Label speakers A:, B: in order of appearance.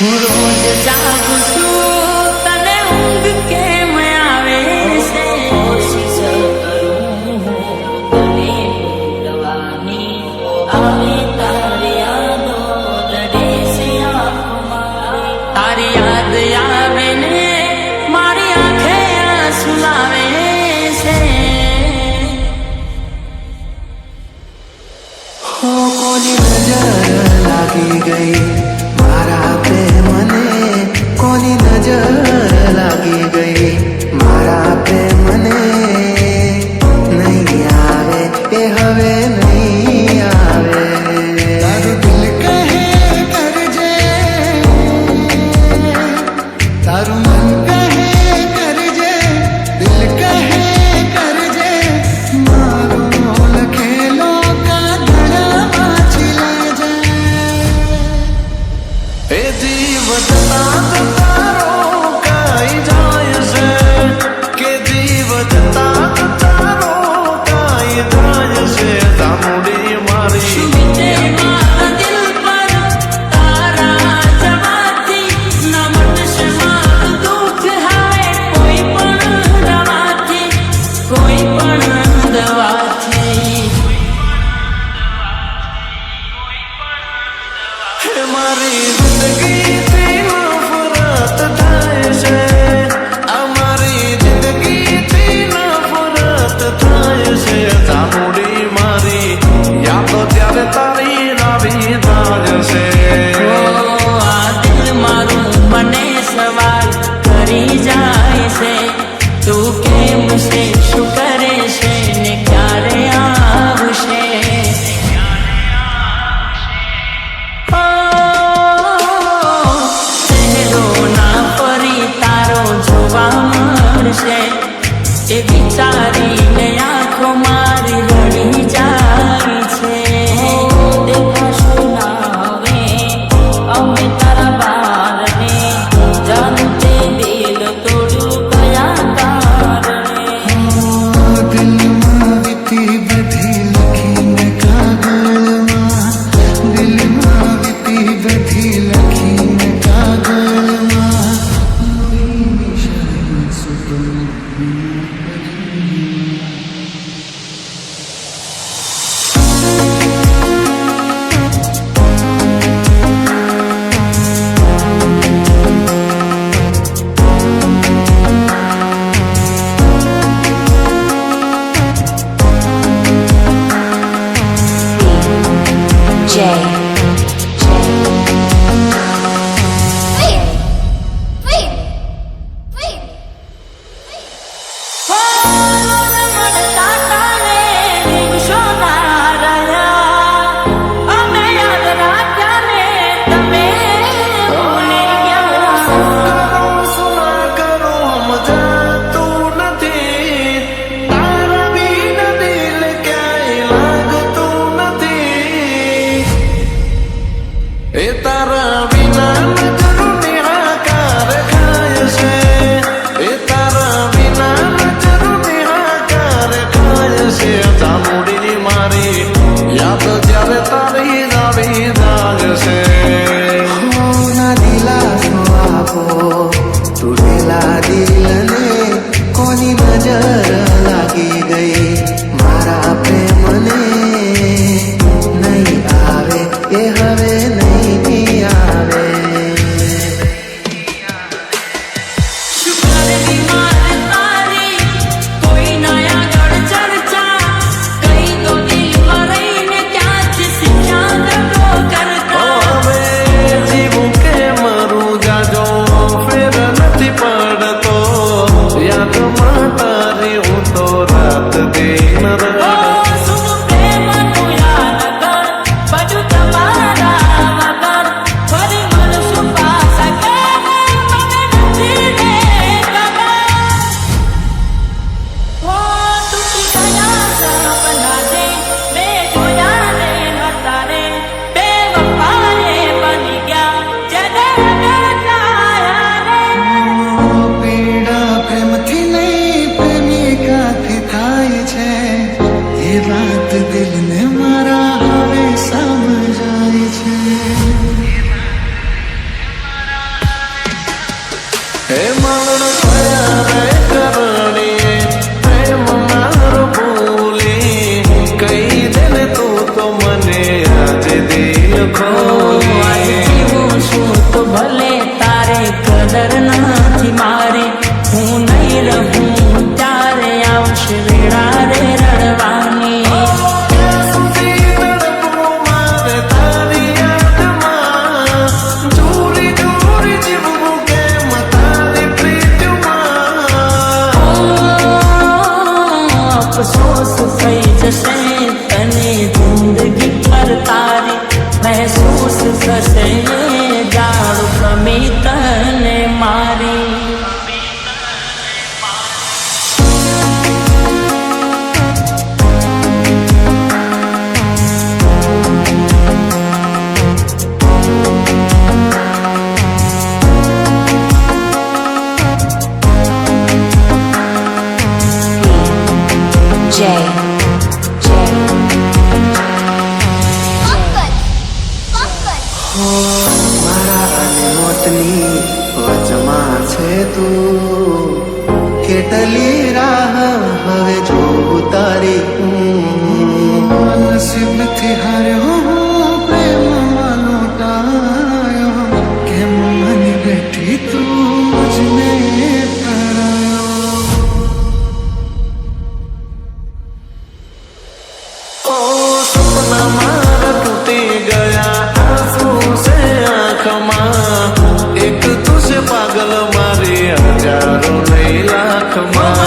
A: હું રોજ જાગું છું તને ઊંઘ કેમ આવે છે કોશિશ કરું તને ભૂલવાની આવે તારી યાદો રડે છે આંખમાં તારી યાદ આવે ને મારી આંખે આંસુ લાવે છે
B: હો કોની નજર લાગી ગઈ મારા પ્રેમને કોની નજર લાગી ગઈ મારા પ્રેમને નહીં આવે એ હવે નહીં આવે તારું દિલ કહે કરજે તારું મન કહે કરજે દિલ કહે કરજે મારો લખેલો કાગળ વાંચી લેજે એ જીવતા તારો કાઈ જાય છે કે જીવતા તારો કાઈ જાય છે તામડી મારી
A: બીજે મારા દિલ પર તારા જવાથી ન મટશે મારું દુઃખ હવે કોઈ પણ દવાથી કોઈ પણ દવાથી
B: હે મારી જિંદગીથી નફરત થાય છે અમારી જિંદગીથી નફરત થાય છે તામડી મારી યાદો ત્યારે તારી આવી થાય છે
A: આ દિલ મારું મને સવાલ કરી જાય છે તું કેમ છે શું કરે છે ને ક્યારે આવશે ચહેરો ના ફરી તારો જોવા મળશે એ વિચારીને આંખો મારી રડી જાય છે દેખાશું ના હવે અમે તારા બારને જાનું તે દિલ તોડ્યું કયા કારણે
B: દિલમાં વીતી બધી લખીને કાગળમાં દિલમાં વીતી બધી લખીને કાગળમાં સુના કરો મજાતું નથી તારા વિના દિલ ક્યાંય લાગતું નથી એ તારા વિના નજરોની હાકાર ખાય છે એ તારા વિના નજરોની હાકાર ખાય છે તામડી મારી યાદ જ્યારે તારી આવી જાય છે ના દિલાસો આપો તૂટેલા દિલને કોની નજર લાગી ગઈ મારા પ્રેમને નહીં આવે એ હવે નહીં આવે હે મરણ થયા રે કરણીએ પ્રેમ મારો ભૂલી કહી દે ને તું તો મને આજે દિલ ખોલી
A: આજ જીવું છું તો ભલે તારે કદર નથી મારી હું નહીં રહું ત્યારે આવશે વેળા રે રડવાની
B: ત્યાં સુધી તડપવું મારે તારી યાદમાં જોરી જોરી જીવવું કેમ તારી પ્રીતમાં
A: અફસોસ થઈ જશે તને જિંદગી પર તારી મહેસૂસ થશે જાણું ગમી તને મારી
C: J.
B: મારા અને મોતની વચમાં છે તું કેટલી રાહ હવે જોઉં તારી નસીબથી હાર્યો પ્રેમમાં લોટાયો કેમ મને બેઠી તું મુજને તરાયો ઓ સપના મારા તૂટી ગયા આંસુ સે આંખમાં એક તુझे પાગલ મારી હજારો નહીં લાખમાં